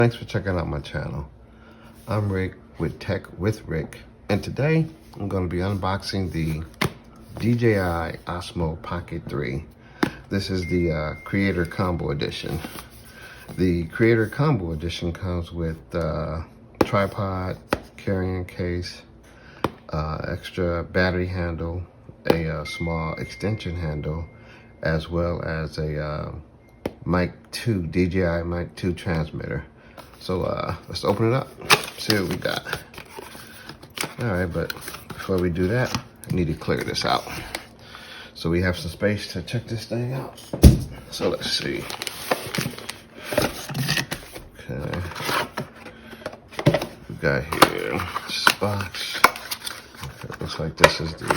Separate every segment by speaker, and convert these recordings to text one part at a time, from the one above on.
Speaker 1: Thanks for checking out my channel. I'm Rick with Tech with Rick, and today I'm going to be unboxing the DJI Osmo Pocket 3. This is the Creator Combo Edition. The Creator Combo Edition comes with tripod, carrying case, extra battery handle, a small extension handle, as well as a Mic 2, DJI Mic 2 transmitter. So let's open it up, see what we got. All right, but before we do that, I need to clear this out so we have some space to check this thing out. So let's see. Okay, we got here this box. Okay, looks like this is the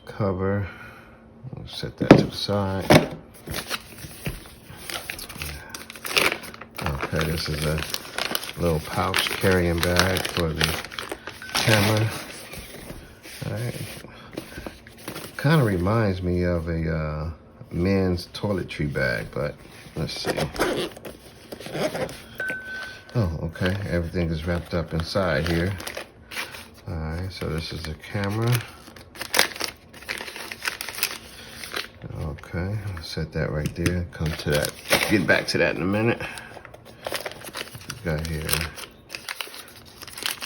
Speaker 1: cover. We'll set that to the side. Okay, this is a little pouch carrying bag for the camera. All right. Kind of reminds me of a men's toiletry bag, but let's see. Oh, okay. Everything is wrapped up inside here. All right, so this is the camera. Okay, I'll set that right there. Come to that. Get back to that in a minute. Got here.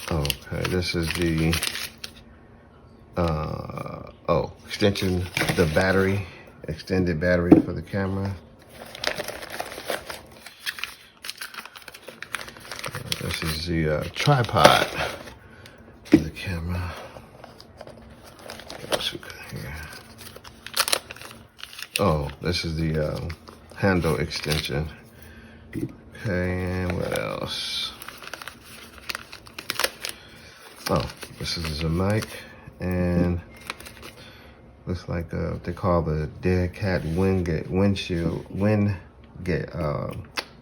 Speaker 1: Okay, this is the extension, the battery, extended battery for the camera. This is the tripod for the camera. What else we got here? Oh, this is the handle extension. Okay, and what else? Oh, this is a mic, and looks like they call the dead cat wind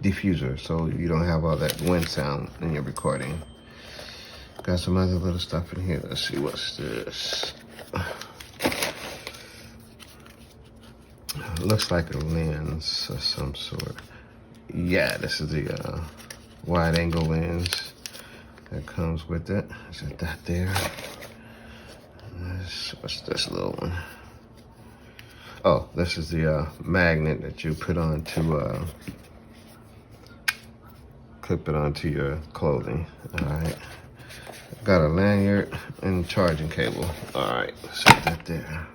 Speaker 1: diffuser, so you don't have all that wind sound in your recording. Got some other little stuff in here. Let's see, what's this? Looks like a lens of some sort. Yeah, this is the wide angle lens that comes with it. Is it that there? What's this little one? Oh, this is the magnet that you put on to clip it onto your clothing. All right. Got a lanyard and charging cable. All right, set that there.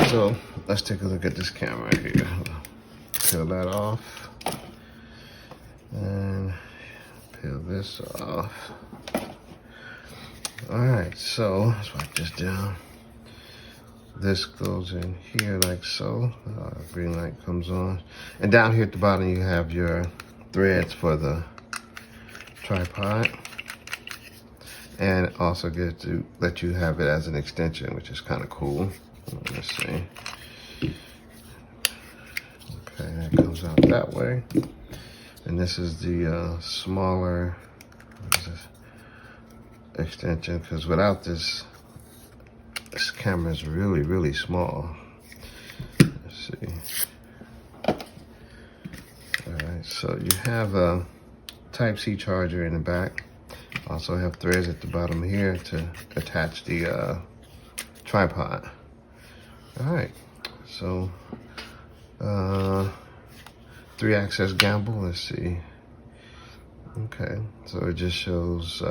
Speaker 1: So let's take a look at this camera here. Peel that off. And peel this off. All right, so let's wipe this down. This goes in here like so. Green light comes on. And down here at the bottom, you have your threads for the tripod. And also get to let you have it as an extension, which is kind of cool. Let's see. Okay, that comes out that way. And this is the smaller extension, because without this camera is really, really small. Let's see. All right, so you have a Type-C charger in the back. Also have threads at the bottom here to attach the tripod. All right, so 3-axis gimbal, let's see. Okay, so it just shows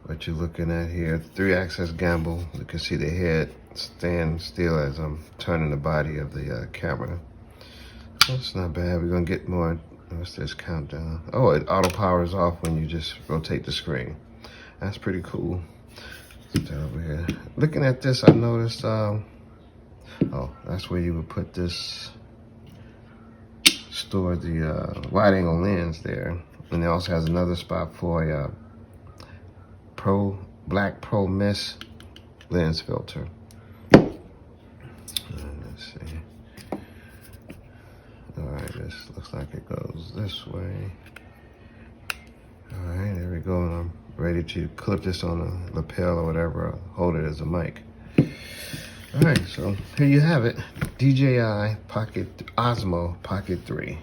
Speaker 1: what you're looking at here. 3-axis gimbal, you can see the head stand still as I'm turning the body of the camera. That's not bad. We're gonna get more. What's this countdown? Oh, it auto powers off when you just rotate the screen. That's pretty cool. Put that over here. Looking at this, I noticed, oh, that's where you would put this, store the wide angle lens there. And it also has another spot for a Black Pro Mist lens filter. Let's see. All right, this looks like it goes this way. All right, there we go. And I'm ready to clip this on a lapel or whatever, hold it as a mic. All right, so here you have it, DJI Osmo Pocket 3.